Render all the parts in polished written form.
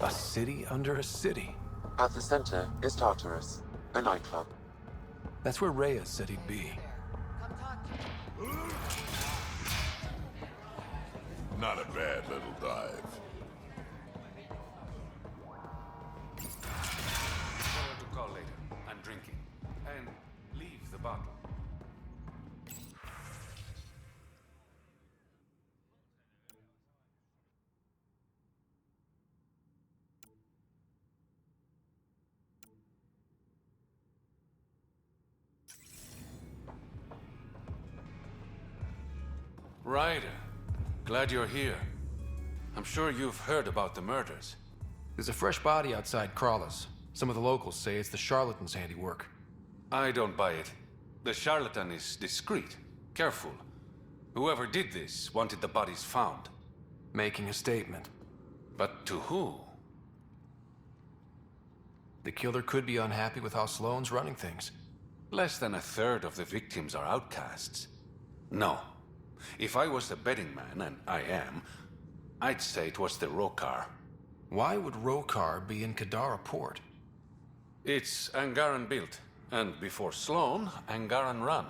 A city under a city. At the center is Tartarus, a nightclub. That's where Reyes said he'd be. Not a bad little dive. Tell her to call later. I'm drinking. And leave the bottle. Ryder, glad you're here. I'm sure you've heard about the murders. There's a fresh body outside Crawler's. Some of the locals say it's the charlatan's handiwork. I don't buy it. The charlatan is discreet, careful. Whoever did this wanted the bodies found. Making a statement. But to who? The killer could be unhappy with how Sloane's running things. Less than a third of the victims are outcasts. No. If I was the betting man, and I am, I'd say it was the Rokar. Why would Rokar be in Kadara port? It's Angaran built, and before Sloane, Angaran run.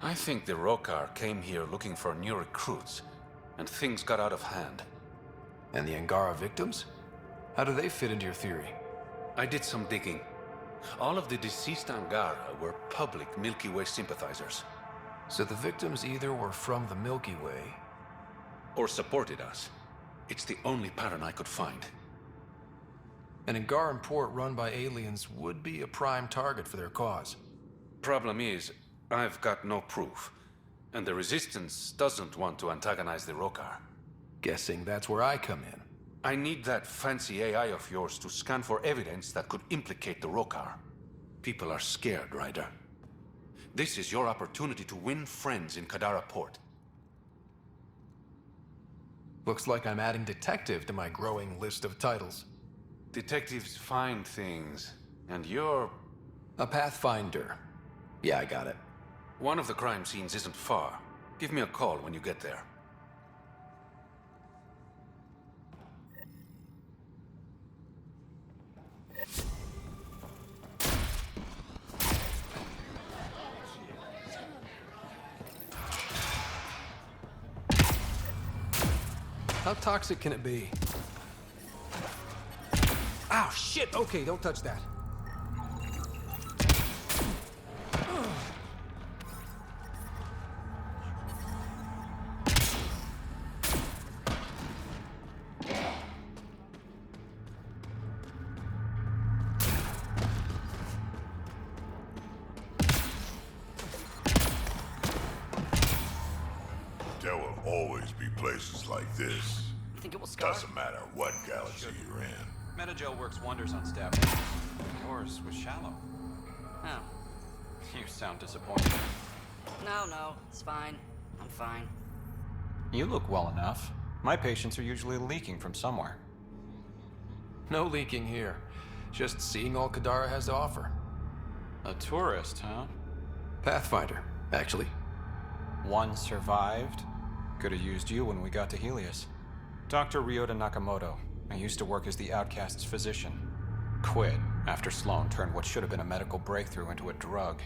I think the Rokar came here looking for new recruits, and things got out of hand. And the Angara victims? How do they fit into your theory? I did some digging. All of the deceased Angara were public Milky Way sympathizers. So the victims either were from the Milky Way, Or supported us. It's the only pattern I could find. an Angaran port run by aliens would be a prime target for their cause. Problem is, I've got no proof, and the Resistance doesn't want to antagonize the Rokar. Guessing that's where I come in. I need that fancy AI of yours to scan for evidence that could implicate the Rokar. People are scared, Ryder. This is your opportunity to win friends in Kadara Port. Looks like I'm adding detective to my growing list of titles. Detectives find things, and you're... A pathfinder. Yeah, I got it. One of the crime scenes isn't far. Give me a call when you get there. How toxic can it be? Ow, shit! Okay, don't touch that. There will always be places like this. You think it will scar? Doesn't matter what galaxy you're in. Metagel works wonders on staff. Yours was shallow. Oh. You sound disappointed. No, it's fine. I'm fine. You look well enough. My patients are usually leaking from somewhere. No leaking here. Just seeing all Kadara has to offer. A tourist, huh? Pathfinder, actually. One survived. Could have used you when we got to Helios. Dr. Ryota Nakamoto. I used to work as the outcast's physician. Quit after Sloane turned what should have been a medical breakthrough into a drug.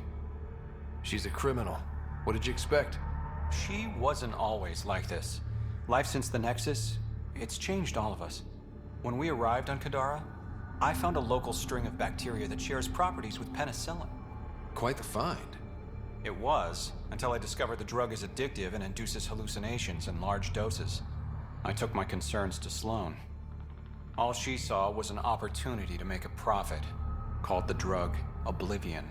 She's a criminal. What did you expect? She wasn't always like this. Life since the Nexus, it's changed all of us. When we arrived on Kadara, I found a local string of bacteria that shares properties with penicillin. Quite the find. It was, until I discovered the drug is addictive and induces hallucinations in large doses. I took my concerns to Sloane. All she saw was an opportunity to make a profit, called the drug Oblivion.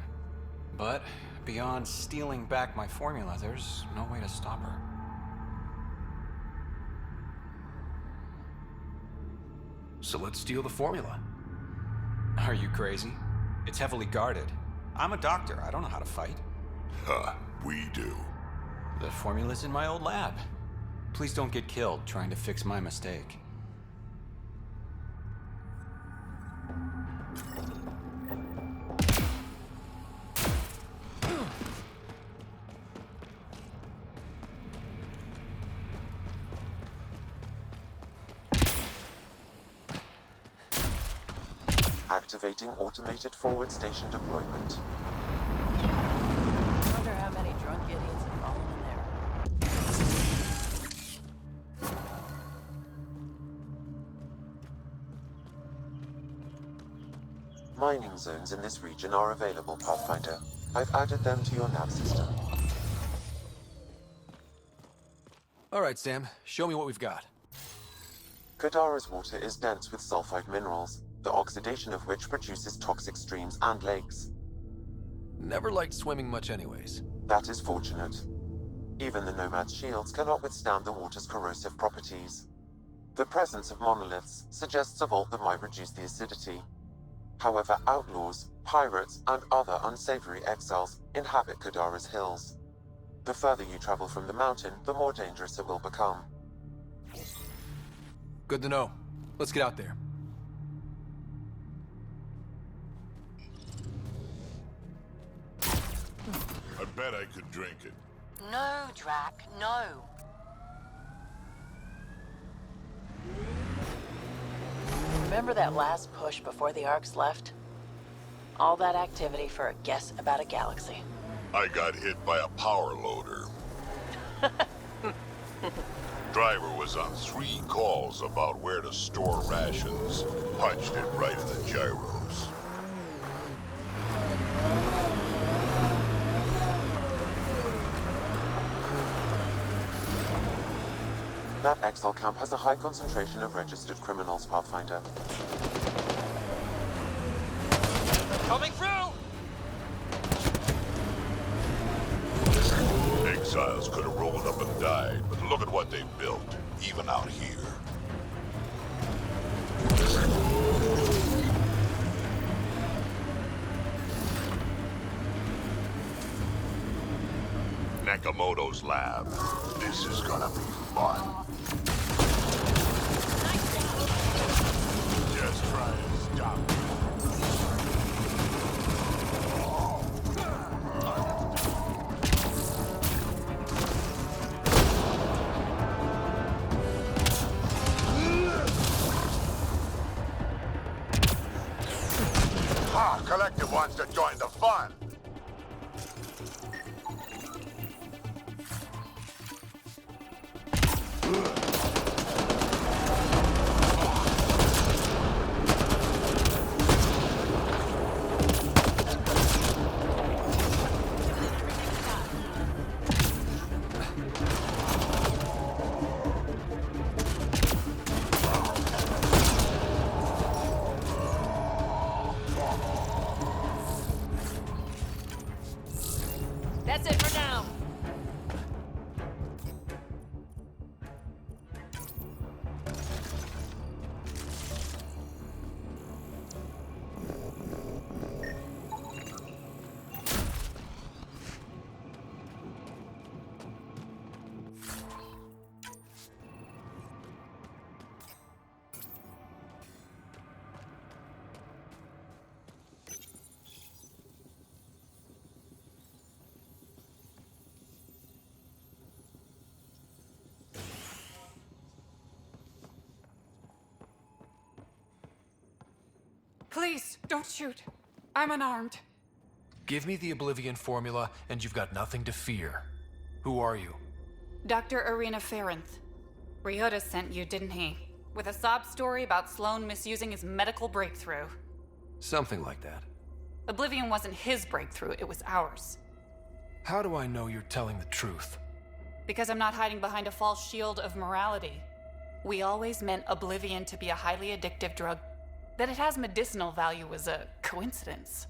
But beyond stealing back my formula, there's no way to stop her. So let's steal the formula. Are you crazy? It's heavily guarded. I'm a doctor, I don't know how to fight. Huh, we do. The formula's in my old lab. Please don't get killed trying to fix my mistake. Activating automated forward station deployment. I wonder how many drunk idiots have fallen in there. Mining zones in this region are available, Pathfinder. I've added them to your nav system. All right, Sam. Show me what we've got. Kadara's water is dense with sulfide minerals, the oxidation of which produces toxic streams and lakes. Never liked swimming much anyways. That is fortunate. Even the Nomad's shields cannot withstand the water's corrosive properties. The presence of monoliths suggests a vault that might reduce the acidity. However, outlaws, pirates, and other unsavory exiles inhabit Kadara's hills. The further you travel from the mountain, the more dangerous it will become. Good to know. Let's get out there. I bet I could drink it. No, Drac, no. Remember that last push before the Arks left? All that activity for a guess about a galaxy. I got hit by a power loader. Driver was on 3 calls about where to store rations. Punched it right in the gyros. That exile camp has a high concentration of registered criminals, Pathfinder. Coming through! Exiles could have rolled up and died, but look at what they built, even out here. Nakamoto's lab. This is gonna be fun. Just try and stop me. Collective wants to join the fun. That's it for now. Please, don't shoot. I'm unarmed. Give me the Oblivion formula, and you've got nothing to fear. Who are you? Dr. Irina Ferenth. Ryota sent you, didn't he? With a sob story about Sloan misusing his medical breakthrough. Something like that. Oblivion wasn't his breakthrough, it was ours. How do I know you're telling the truth? Because I'm not hiding behind a false shield of morality. We always meant Oblivion to be a highly addictive drug. That it has medicinal value was a coincidence.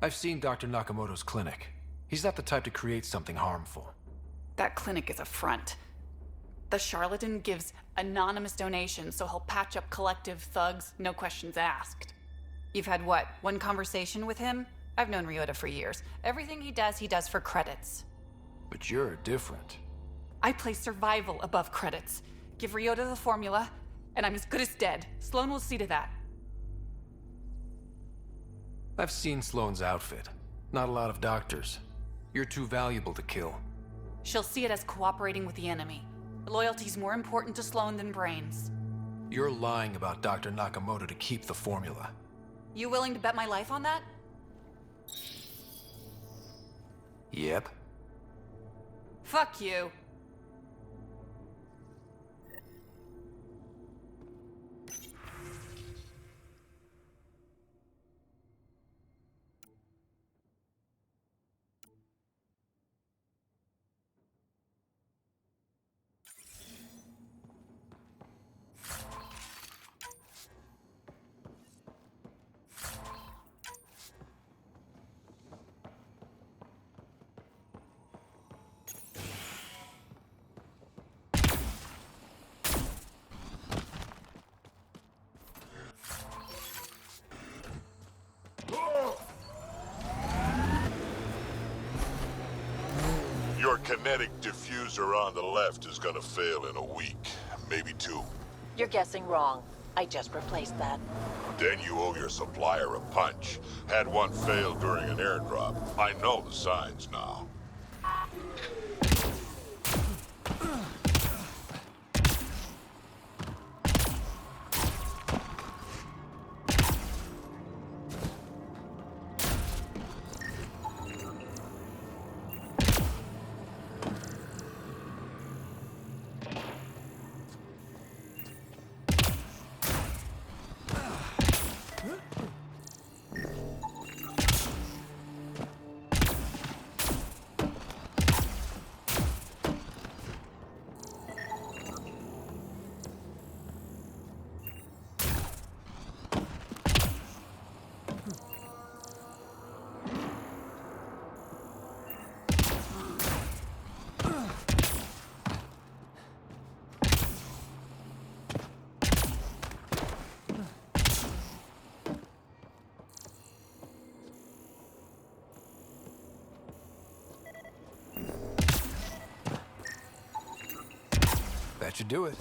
I've seen Dr. Nakamoto's clinic. He's not the type to create something harmful. That clinic is a front. The charlatan gives anonymous donations so he'll patch up collective thugs, no questions asked. You've had what, one conversation with him? I've known Ryota for years. Everything he does for credits. But you're different. I place survival above credits. Give Ryota the formula, and I'm as good as dead. Sloan will see to that. I've seen Sloane's outfit. Not a lot of doctors. You're too valuable to kill. She'll see it as cooperating with the enemy. Loyalty's more important to Sloan than brains. You're lying about Dr. Nakamoto to keep the formula. You willing to bet my life on that? Yep. Fuck you. Your kinetic diffuser on the left is gonna fail in a week, maybe 2. You're guessing wrong. I just replaced that. Then you owe your supplier a punch. Had one fail during an airdrop. I know the signs now. That should do it.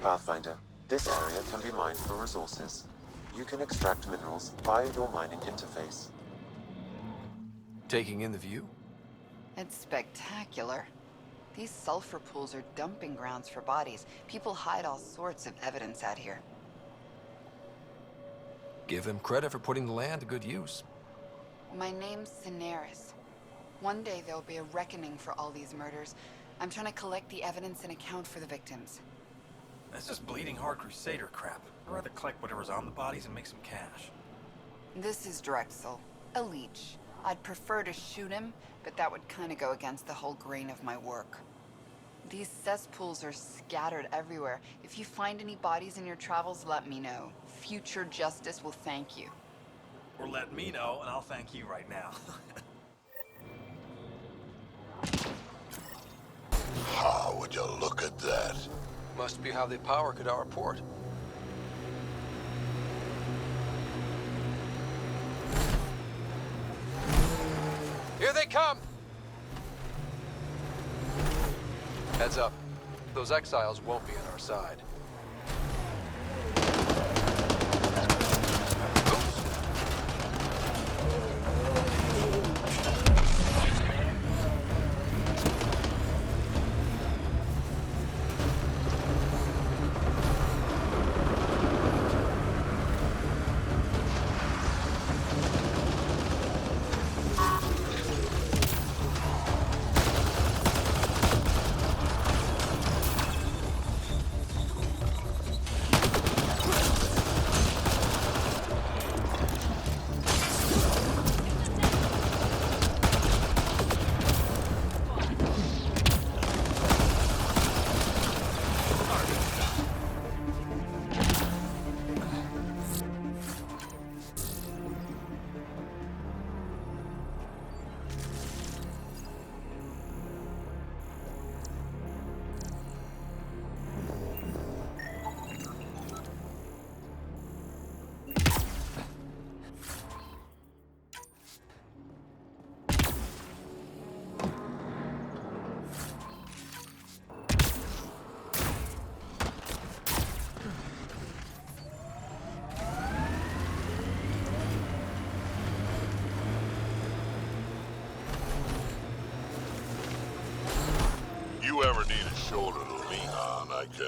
Pathfinder, this area can be mined for resources. You can extract minerals via your mining interface. Taking in the view? It's spectacular. These sulfur pools are dumping grounds for bodies. People hide all sorts of evidence out here. Give them credit for putting the land to good use. My name's Cineris. One day there'll be a reckoning for all these murders. I'm trying to collect the evidence and account for the victims. That's just bleeding heart crusader crap. I'd rather collect whatever's on the bodies and make some cash. This is Drexel, a leech. I'd prefer to shoot him, but that would kind of go against the whole grain of my work. These cesspools are scattered everywhere. If you find any bodies in your travels, let me know. Future justice will thank you. Or let me know, and I'll thank you right now. How would you look at that? Must be how they power our port. Here they come! Heads up. Those exiles won't be on our side.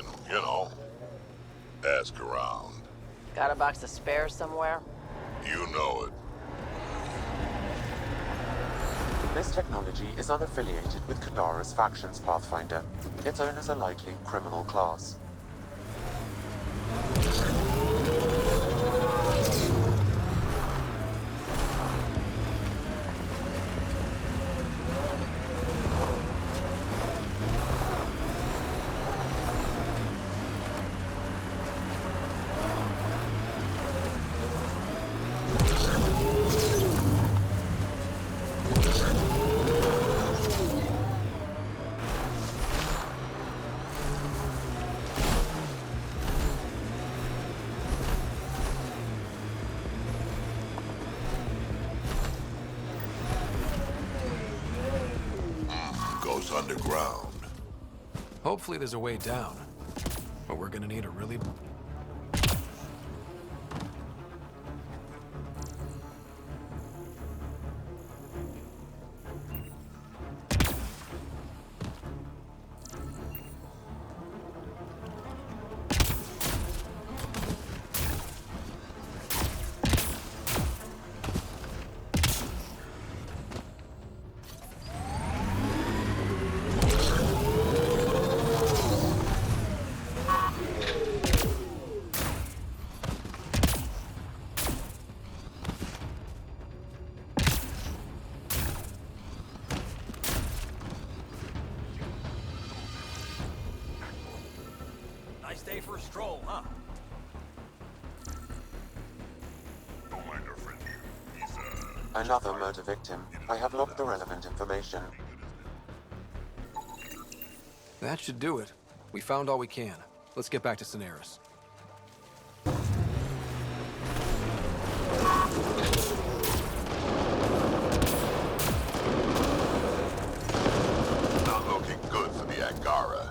can, ask around. Got a box of spares somewhere? You know it. This technology is unaffiliated with Kadara's factions, Pathfinder. Its owners are likely criminal class. Goes underground. Hopefully there's a way down. But we're gonna need a really... Nice day for a stroll, huh? Don't mind our friend here. He's, Another murder victim. I have logged the relevant information. That should do it. We found all we can. Let's get back to Cineris. not looking good for the Angara.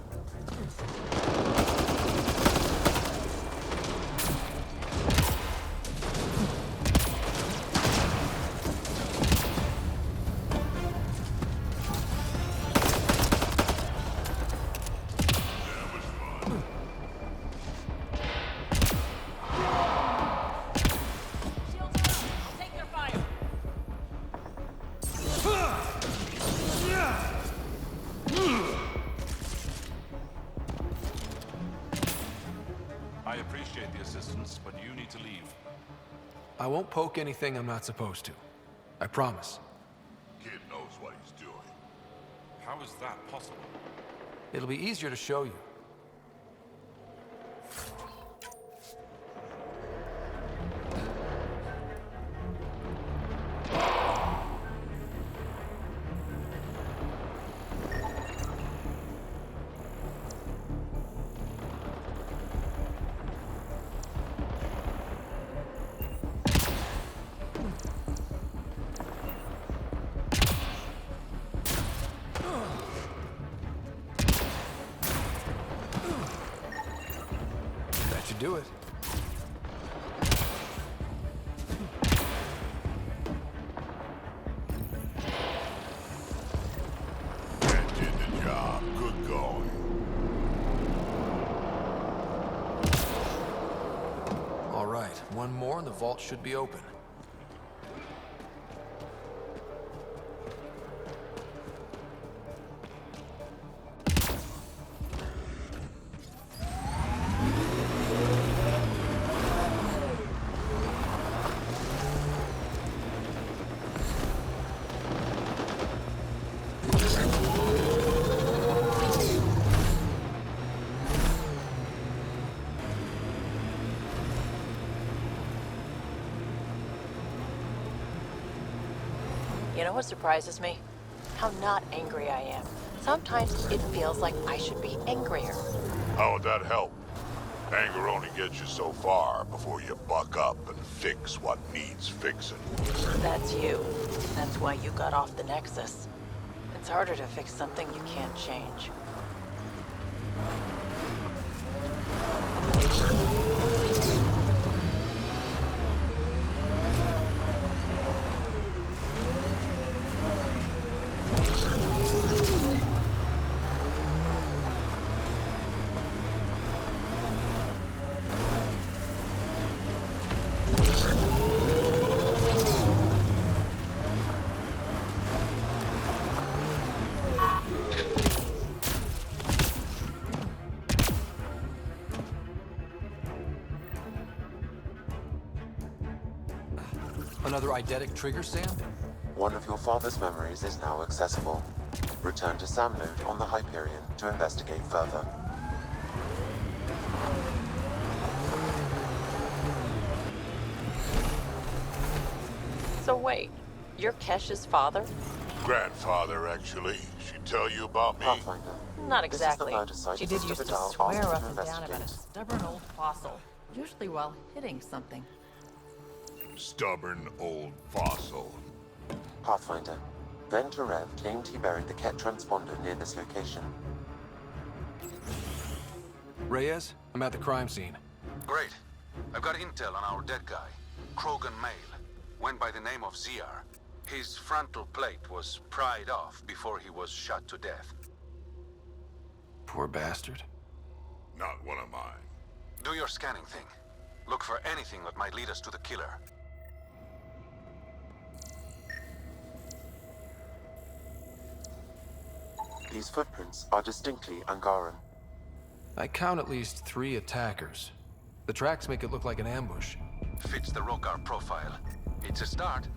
I appreciate the assistance, but you need to leave. I won't poke anything I'm not supposed to. I promise. Kid knows what he's doing. How is that possible? It'll be easier to show you. That should do it. That did the job. Good going. All right, one more and the vault should be open. You know what surprises me? How not angry I am. Sometimes it feels like I should be angrier. How would that help? Anger only gets you so far before you buck up and fix what needs fixing. That's you. That's why you got off the Nexus. It's harder to fix something you can't change. Another eidetic trigger, Sam? One of your father's memories is now accessible. Return to Sam node on the Hyperion to investigate further. So wait, you're Kesh's father? Grandfather, actually. She tell you about me? Pathfinder. Not This is the exactly. murder site She Mr. did used to Vidal swear asked up to and down about a investigate. stubborn old fossil, usually while hitting something. Stubborn old fossil. Pathfinder. Then Terev claimed he buried the Ket transponder near this location. Reyes, I'm at the crime scene. Great. I've got intel on our dead guy, Krogan Male. Went by the name of ZR. His frontal plate was pried off before he was shot to death. Poor bastard. Not one of mine. Do your scanning thing. Look for anything that might lead us to the killer. These footprints are distinctly Angaran. I count at least 3 attackers. The tracks make it look like an ambush. Fits the Rokar profile. It's a start.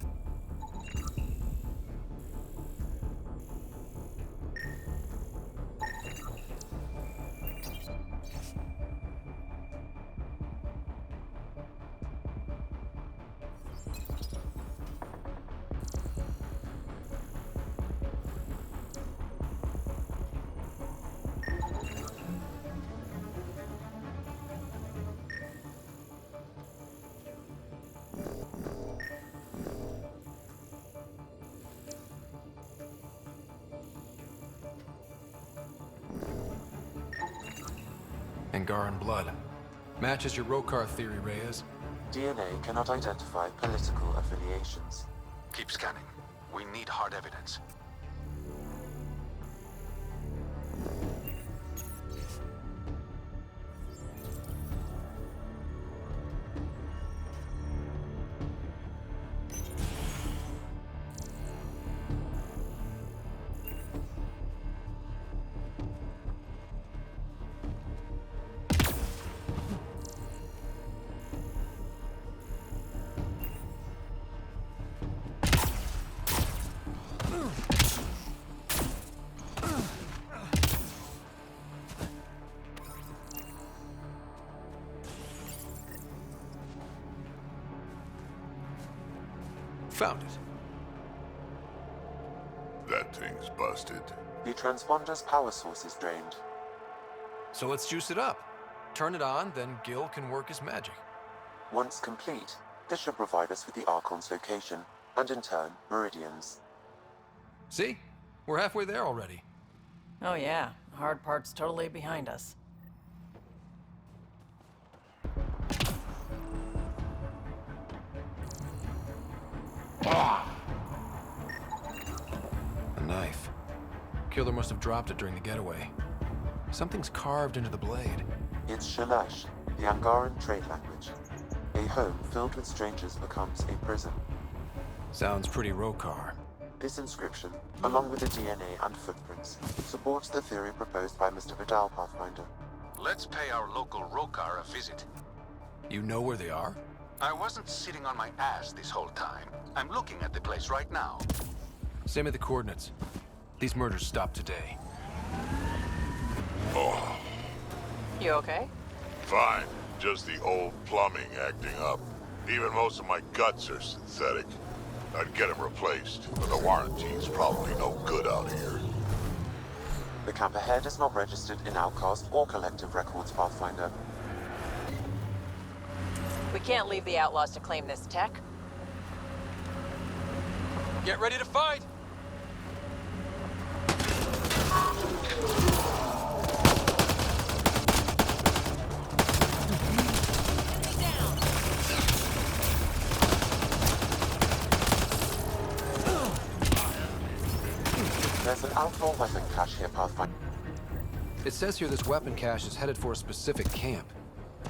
Angaran blood. Matches your Rokar theory, Reyes. DNA cannot identify political affiliations. Keep scanning. We need hard evidence. Found it. That thing's busted. The transponder's power source is drained. So let's juice it up. Turn it on, then Gil can work his magic. Once complete, this should provide us with the Archon's location, and in turn, Meridian's. See? We're halfway there already. Oh yeah, the hard part's totally behind us. A knife. Killer must have dropped it during the getaway. Something's carved into the blade. It's Shalash, the Angaran trade language. A home filled with strangers becomes a prison. Sounds pretty Rokar. This inscription, along with the DNA and footprints, supports the theory proposed by Mr. Vidal, Pathfinder. Let's pay our local Rokar a visit. You know where they are? I wasn't sitting on my ass this whole time. I'm looking at the place right now. Send me the coordinates. These murders stopped today. Oh, You okay? fine. Just the old plumbing acting up. Even most of my guts are synthetic. I'd get them replaced, but the warranty's probably no good out here. The camp ahead is not registered in Outcast or Collective Records, Pathfinder. We can't leave the outlaws to claim this tech. Get ready to fight! There's an outlaw weapon cache here, Pathfinder. It says here this weapon cache is headed for a specific camp.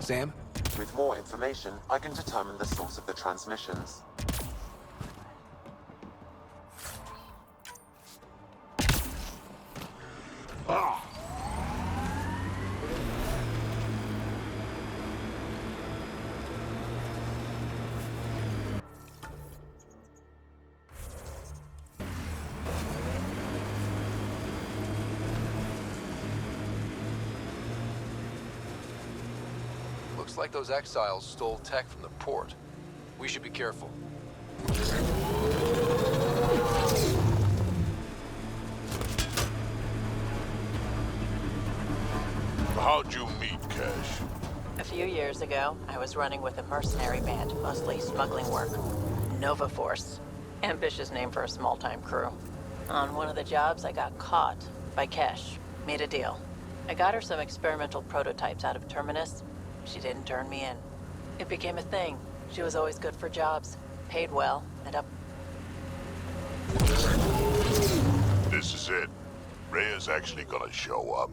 Sam? With more information, I can determine the source of the transmissions. Looks like those exiles stole tech from the port. We should be careful. How'd you meet Cash? A few years ago, I was running with a mercenary band, mostly smuggling work. Nova Force. Ambitious name for a small-time crew. On one of the jobs, I got caught by Kesh. Made a deal. I got her some experimental prototypes out of Terminus. She didn't turn me in. It became a thing. She was always good for jobs, paid well, and up. This is it. Rhea's actually gonna show up.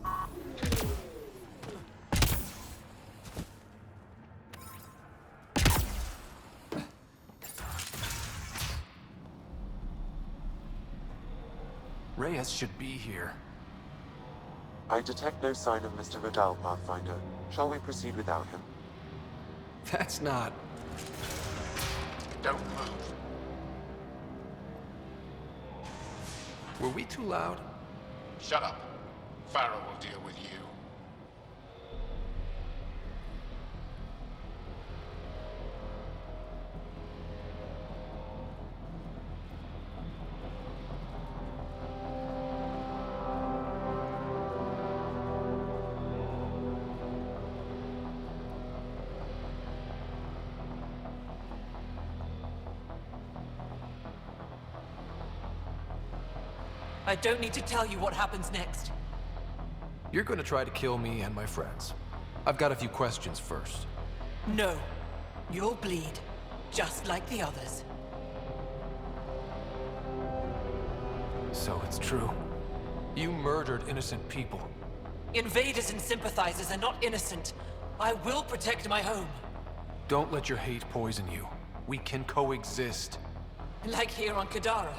Reyes should be here. I detect no sign of Mr. Vidal, Pathfinder. Shall we proceed without him? That's not... Don't move. Were we too loud? Shut up. Farrell will deal with you. I don't need to tell you what happens next. You're gonna try to kill me and my friends. I've got a few questions first. No. You'll bleed, just like the others. So it's true. You murdered innocent people. Invaders and sympathizers are not innocent. I will protect my home. Don't let your hate poison you. We can coexist. Like here on Kadara.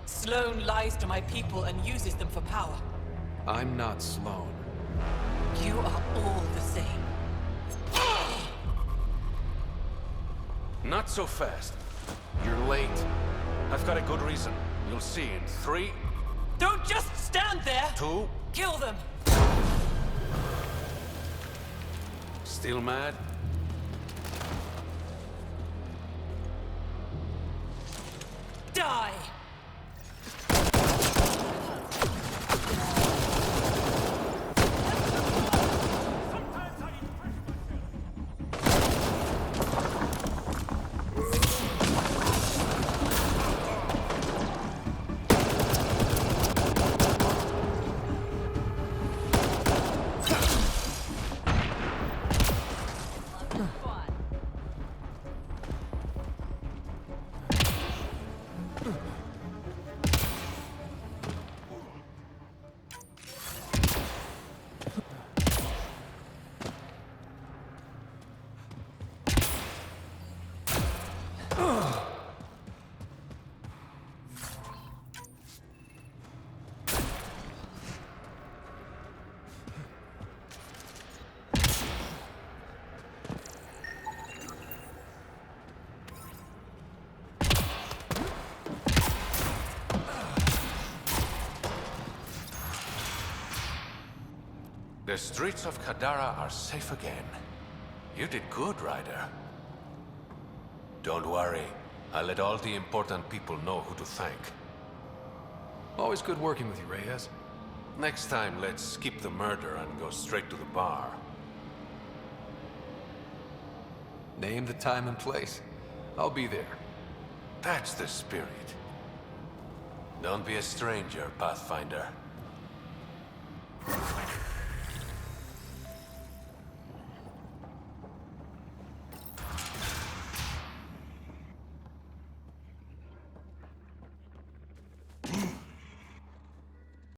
Sloane lies to my people and uses them for power. I'm not Sloane. You are all the same. Not so fast. You're late. I've got a good reason. You'll see in 3, Don't just stand there! 2... Kill them! Still mad? Die! The streets of Kadara are safe again. You did good, Ryder. Don't worry. I'll let all the important people know who to thank. Always good working with you, Reyes. Next time, let's skip the murder and go straight to the bar. Name the time and place. I'll be there. That's the spirit. Don't be a stranger, Pathfinder.